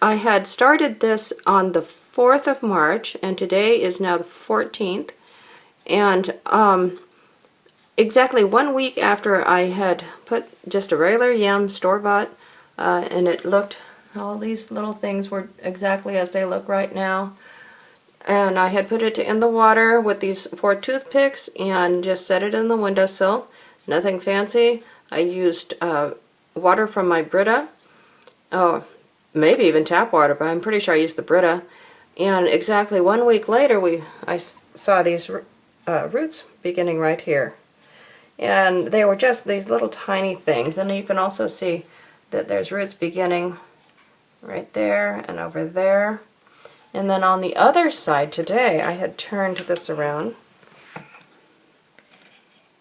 I had started this on the 4th of March, and today is now the 14th. And exactly 1 week after I had put just a regular yam, store-bought, and it looked, all these little things were exactly as they look right now. And I had put it in the water with these 4 toothpicks and just set it in the windowsill. Nothing fancy. I used water from my Brita. Oh, maybe even tap water, but I'm pretty sure I used the Brita. And exactly 1 week later, I saw these roots beginning right here. And they were just these little tiny things. And you can also see that there's roots beginning right there and over there. And then on the other side today, I had turned this around.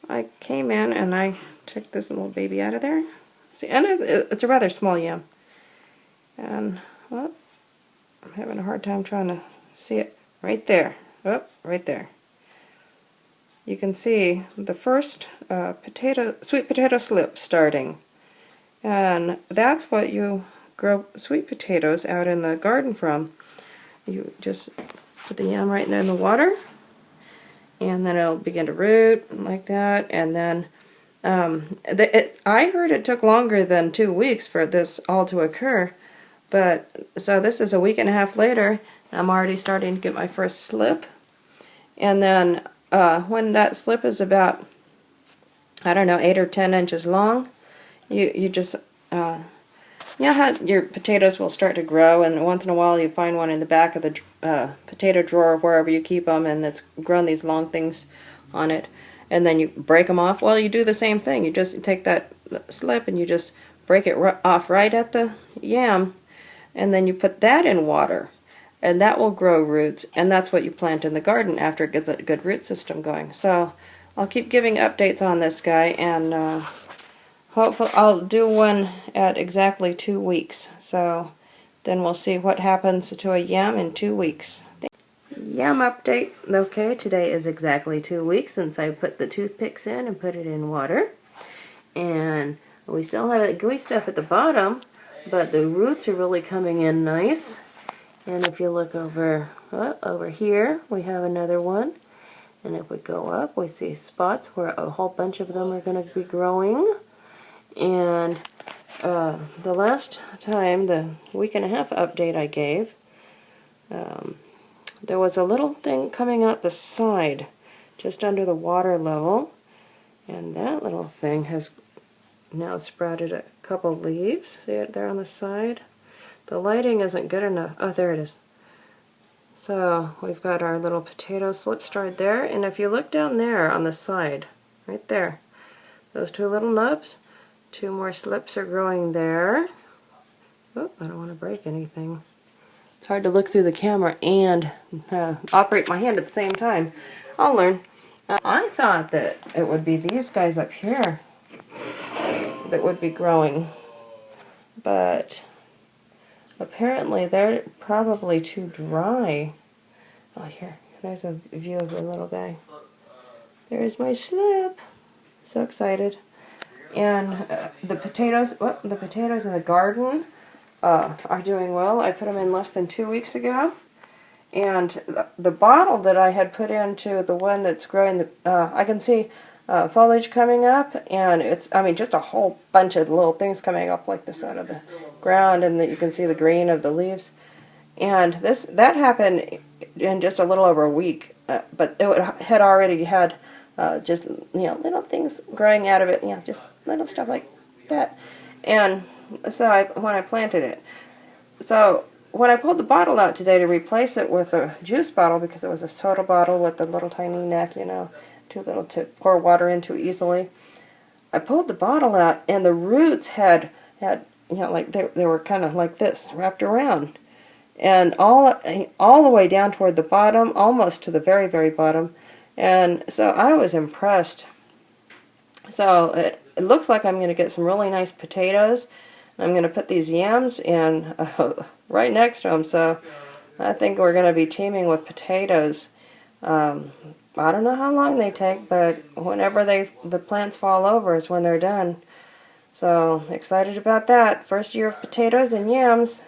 I came in and I took this little baby out of there. See, and it's a rather small yam. And, well, I'm having a hard time trying to see it. Right there. Oh, right there. You can see the first sweet potato slip starting. And that's what you grow sweet potatoes out in the garden from. You just put the yam right in the water, and then it'll begin to root like that. And then I heard it took longer than 2 weeks for this all to occur, but so this is a week and a half later. I'm already starting to get my first slip, and then when that slip is about, I don't know, 8 or 10 inches long, you just you know how your potatoes will start to grow, and once in a while you find one in the back of the potato drawer, wherever you keep them, and it's grown these long things on it, and then you break them off. Well, you do the same thing. You just take that slip and you just break it off right at the yam, and then you put that in water, and that will grow roots, and that's what you plant in the garden after it gets a good root system going. So I'll keep giving updates on this guy, and hopefully I'll do one at exactly 2 weeks. So then we'll see what happens to a yam in 2 weeks. Yam update. Okay, today is exactly 2 weeks since I put the toothpicks in and put it in water. And we still have that gooey stuff at the bottom, but the roots are really coming in nice. And if you look over here, we have another one. And if we go up, we see spots where a whole bunch of them are going to be growing. And the last time, the week and a half update I gave, there was a little thing coming out the side, just under the water level, and that little thing has now sprouted a couple leaves. See it there on the side? The lighting isn't good enough. Oh, there it is. So we've got our little potato slip started there, and if you look down there on the side, right there, those 2 little nubs, 2 more slips are growing there. Oh, I don't want to break anything. It's hard to look through the camera and operate my hand at the same time. I'll learn. I thought that it would be these guys up here that would be growing, but apparently they're probably too dry. Oh, there's a view of the little guy. There's my slip. So excited. And the potatoes in the garden are doing well. I put them in less than 2 weeks ago. And the bottle that I had put into the one that's growing, I can see foliage coming up, and it's, I mean, just a whole bunch of little things coming up like this out of the ground, and you can see the green of the leaves. And that happened in just a little over a week, but it had already had just, little things growing out of it, just little stuff like that. And so when I planted it, so when I pulled the bottle out today to replace it with a juice bottle, because it was a soda bottle with a little tiny neck, too little to pour water into easily, I pulled the bottle out, and the roots had like they were kind of like this, wrapped around, and all the way down toward the bottom, almost to the very, very bottom. And so I was impressed. So it looks like I'm going to get some really nice potatoes. I'm going to put these yams in right next to them, so I think we're going to be teeming with potatoes. I don't know how long they take, but whenever the plants fall over is when they're done. So excited about that. First year of potatoes and yams.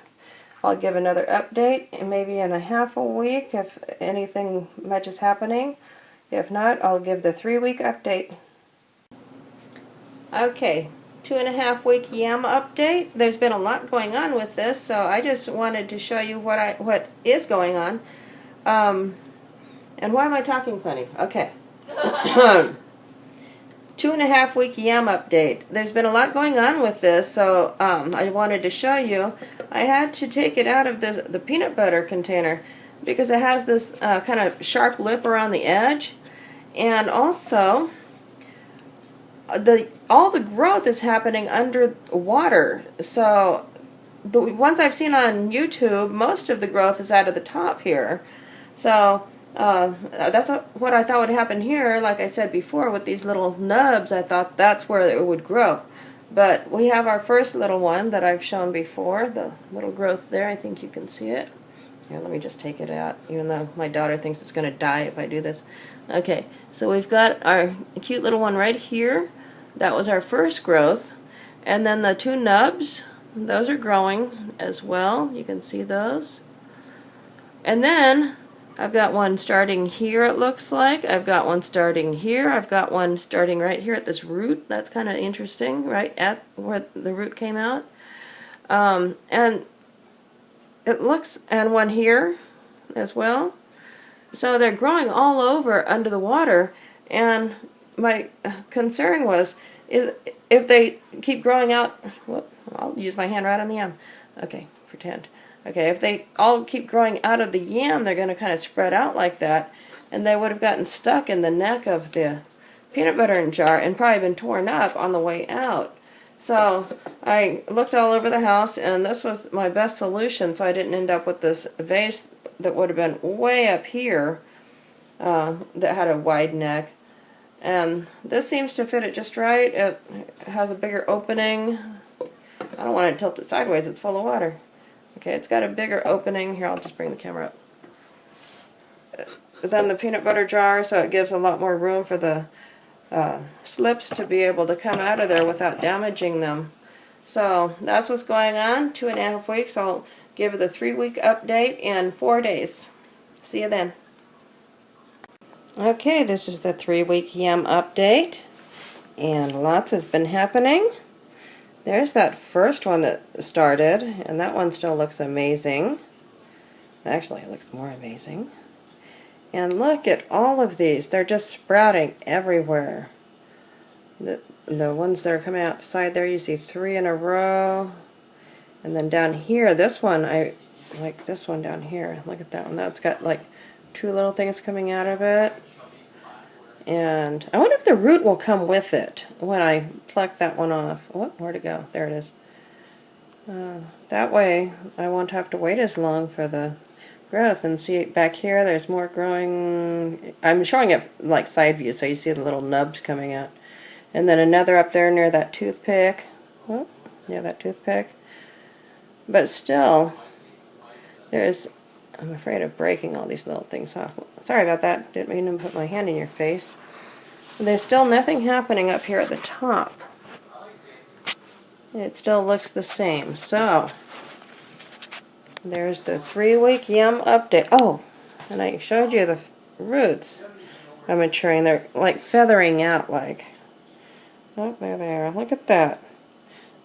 I'll give another update, maybe in a half a week if anything much is happening. If not, I'll give the 3-week update. Okay, 2.5 week yam update. There's been a lot going on with this, so I just wanted to show you what is going on. And why am I talking funny? Okay. 2.5 week yam update. There's been a lot going on with this, so I wanted to show you. I had to take it out of the peanut butter container because it has this kind of sharp lip around the edge, and also all the growth is happening under water. So the ones I've seen on YouTube, most of the growth is out of the top here. So that's what I thought would happen here. Like I said before, with these little nubs, I thought that's where it would grow. But we have our first little one that I've shown before, the little growth there. I think you can see it. Here, let me just take it out, even though my daughter thinks it's going to die if I do this. Okay, so we've got our cute little one right here. That was our first growth. And then the 2 nubs, those are growing as well. You can see those. And then I've got one starting here, it looks like. I've got one starting here. I've got one starting right here at this root. That's kind of interesting, right at where the root came out. And it looks, and one here as well. So they're growing all over under the water, and my concern was, is if they keep growing out, well, I'll use my hand right on the yam. Okay, pretend. Okay, if they all keep growing out of the yam, they're going to kind of spread out like that, and they would have gotten stuck in the neck of the peanut butter jar and probably been torn up on the way out. So I looked all over the house, and this was my best solution, so I didn't end up with this vase that would have been way up here that had a wide neck. And this seems to fit it just right. It has a bigger opening. I don't want it tilted sideways, it's full of water. Okay, it's got a bigger opening. Here, I'll just bring the camera up. Than the peanut butter jar, so it gives a lot more room for the slips to be able to come out of there without damaging them. So that's what's going on. 2.5 weeks. I'll give it the 3-week update in 4 days. See you then. Okay, this is the 3-week yam update, and lots has been happening. There's that first one that started, and that one still looks amazing. Actually, it looks more amazing. And look at all of these. They're just sprouting everywhere. The ones that are coming out the side there, you see 3 in a row. And then down here, this one, I like this one down here. Look at that one. That's got like 2 little things coming out of it. And I wonder if the root will come with it when I pluck that one off. Oh, where'd it go? There it is. That way I won't have to wait as long for the growth. And see back here, there's more growing. I'm showing it like side view so you see the little nubs coming out. And then another up there near that toothpick. Oh, near that toothpick. But still, I'm afraid of breaking all these little things off. Sorry about that. Didn't mean to put my hand in your face. There's still nothing happening up here at the top. It still looks the same. So, there's the 3-week yam update. Oh, and I showed you the roots are maturing. They're like feathering out like. Oh, there they are. Look at that.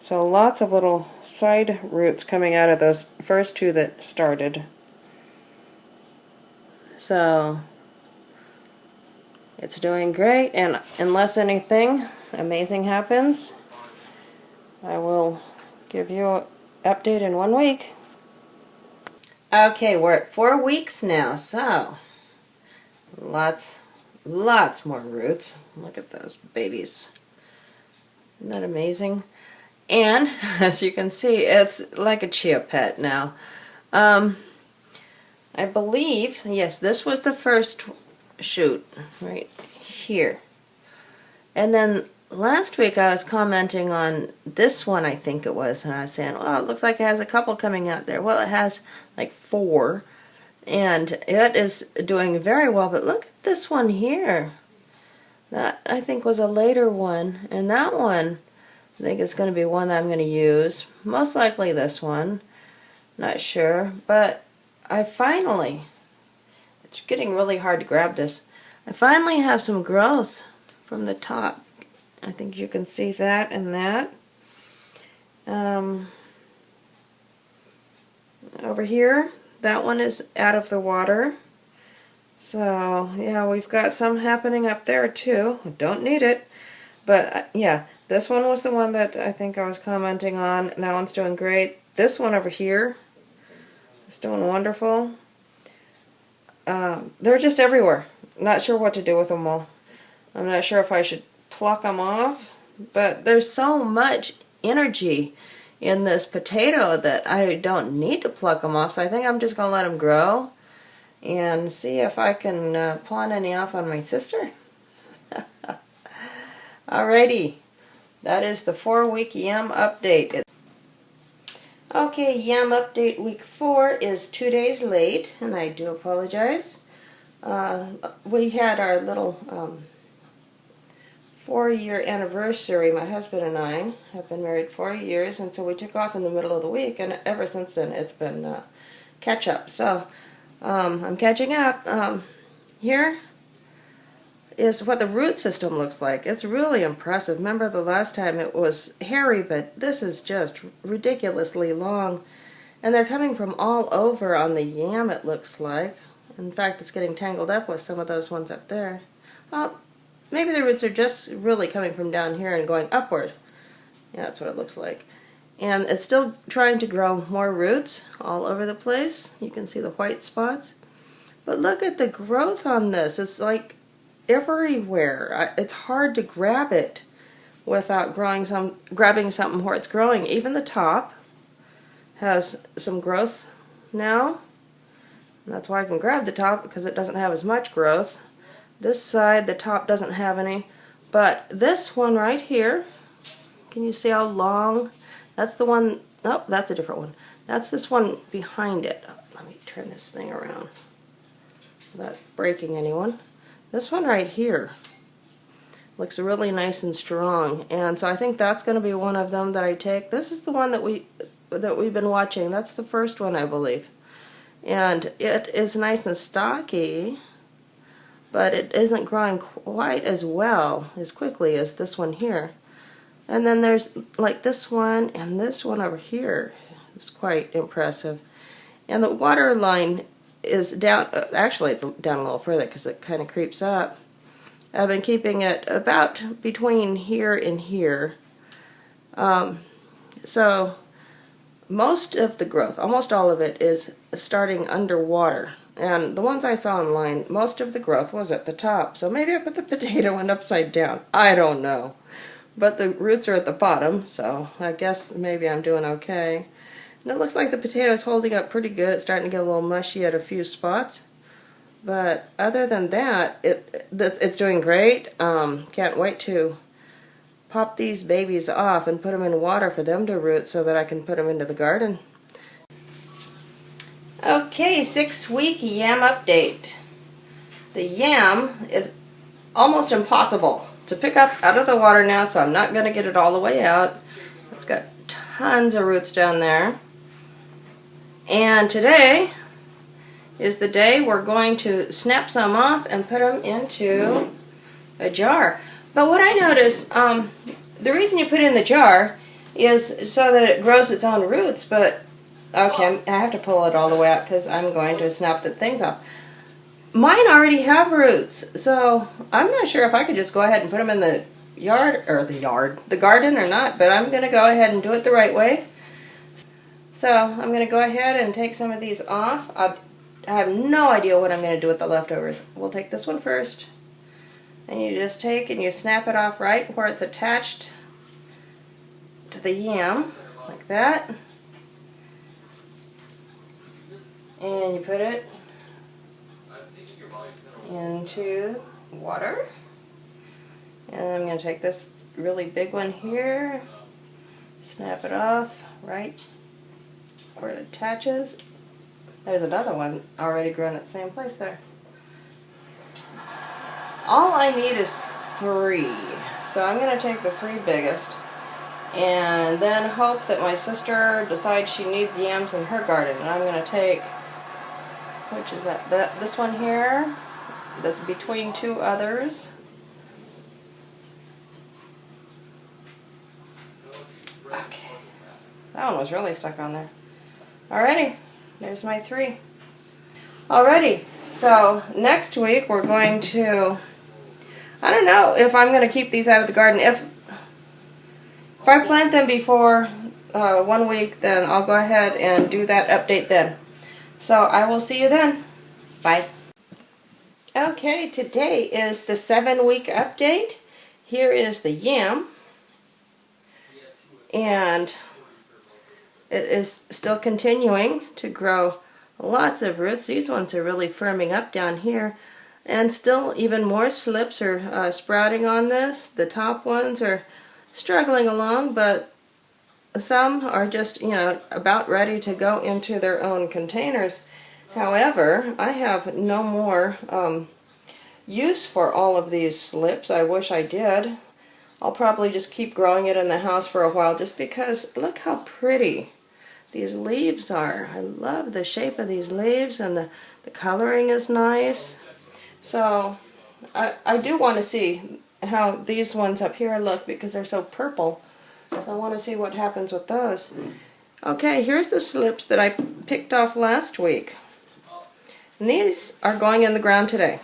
So lots of little side roots coming out of those first 2 that started. So it's doing great, and unless anything amazing happens, I will give you an update in 1 week. Okay, we're at 4 weeks now, so lots more roots. Look at those babies. Isn't that amazing? And as you can see, it's like a chia pet now. I believe, yes, this was the first shoot right here. And then last week I was commenting on this one, I think it was, and I was saying, well, it looks like it has a couple coming out there. Well, it has like 4, and it is doing very well, but look at this one here. That, I think, was a later one, and that one, I think it's going to be one that I'm going to use. Most likely this one. Not sure, but I finally, it's getting really hard to grab this. I finally have some growth from the top. I think you can see that and that. Over here, that one is out of the water. So, yeah, we've got some happening up there too. Don't need it. But, yeah, this one was the one that I think I was commenting on. And that one's doing great. This one over here is doing wonderful. They're just everywhere. Not sure what to do with them all. I'm not sure if I should pluck them off. But there's so much energy in this potato that I don't need to pluck them off. So I think I'm just going to let them grow and see if I can pawn any off on my sister. Alrighty, that is the 4-week yam update. Okay, yam update week 4 is 2 days late, and I do apologize. We had our little 4-year anniversary. My husband and I have been married 4 years, and so we took off in the middle of the week, and ever since then it's been catch up. So I'm catching up. Here is what the root system looks like. It's really impressive. Remember the last time it was hairy, but this is just ridiculously long. And they're coming from all over on the yam, it looks like. In fact, it's getting tangled up with some of those ones up there. Well, maybe the roots are just really coming from down here and going upward. Yeah, that's what it looks like. And it's still trying to grow more roots all over the place. You can see the white spots. But look at the growth on this. It's like everywhere. It's hard to grab it without grabbing something where it's growing. Even the top has some growth now. And that's why I can grab the top, because it doesn't have as much growth. This side, the top doesn't have any. But this one right here, can you see how long? That's the one, oh, that's a different one. That's this one behind it. Let me turn this thing around without breaking anyone. This one right here looks really nice and strong, and so I think that's going to be one of them that I take. This is the one that we've been watching. That's the first one, I believe, and it is nice and stocky, but it isn't growing quite as well, as quickly as this one here. And then there's like this one and this one over here. It's quite impressive. And the water line is down, actually it's down a little further because it kind of creeps up. I've been keeping it about between here and here. So most of the growth, almost all of it, is starting underwater. And the ones I saw online, most of the growth was at the top. So maybe I put the potato one upside down. I don't know. But the roots are at the bottom, so I guess maybe I'm doing okay. And it looks like the potato is holding up pretty good. It's starting to get a little mushy at a few spots. But other than that, it's doing great. Can't wait to pop these babies off and put them in water for them to root so that I can put them into the garden. Okay, 6-week yam update. The yam is almost impossible to pick up out of the water now, so I'm not going to get it all the way out. It's got tons of roots down there. And today is the day we're going to snap some off and put them into a jar. But what I noticed, the reason you put it in the jar is so that it grows its own roots, but okay, I have to pull it all the way out because I'm going to snap the things off. Mine already have roots, so I'm not sure if I could just go ahead and put them in the the garden or not, but I'm going to go ahead and do it the right way. So I'm going to go ahead and take some of these off. I have no idea what I'm going to do with the leftovers. We'll take this one first, and you just take and you snap it off right where it's attached to the yam, like that. And you put it into water. And I'm going to take this really big one here, snap it off right where it attaches. There's another one already grown at the same place there. All I need is 3. So I'm going to take the 3 biggest and then hope that my sister decides she needs yams in her garden. And I'm going to take, which is that this one here, that's between two others. Okay, that one was really stuck on there. Alrighty, there's my 3. Alrighty, so next week we're going to, I don't know if I'm going to keep these out of the garden. If I plant them before 1 week, then I'll go ahead and do that update then. So I will see you then. Bye. Okay, today is the 7-week update. Here is the yam. And it is still continuing to grow lots of roots. These ones are really firming up down here. And still even more slips are sprouting on this. The top ones are struggling along, but some are just, about ready to go into their own containers. However, I have no more use for all of these slips. I wish I did. I'll probably just keep growing it in the house for a while just because look how pretty these leaves are. I love the shape of these leaves, and the coloring is nice. So I do want to see how these ones up here look because they're so purple. So I want to see what happens with those. Okay, here's the slips that I picked off last week. And these are going in the ground today.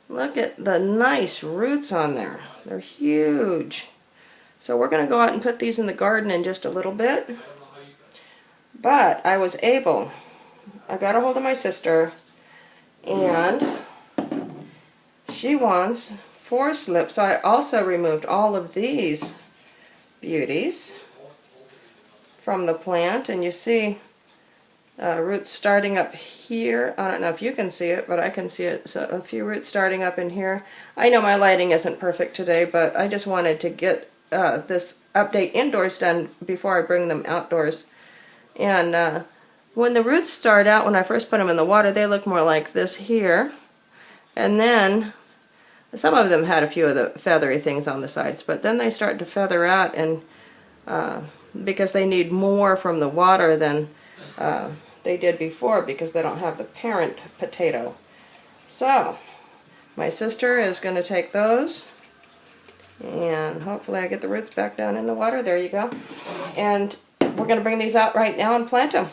Look at the nice roots on there. They're huge. So we're going to go out and put these in the garden in just a little bit. But I was able, I got a hold of my sister, and she wants 4 slips. So I also removed all of these beauties from the plant, and you see roots starting up here. I don't know if you can see it, but I can see it. So a few roots starting up in here. I know my lighting isn't perfect today, but I just wanted to get this update indoors done before I bring them outdoors. And when the roots start out, when I first put them in the water, they look more like this here. And then some of them had a few of the feathery things on the sides, but then they start to feather out, and because they need more from the water than they did before because they don't have the parent potato. So my sister is going to take those, and hopefully I get the roots back down in the water. There you go. And we're going to bring these out right now and plant them.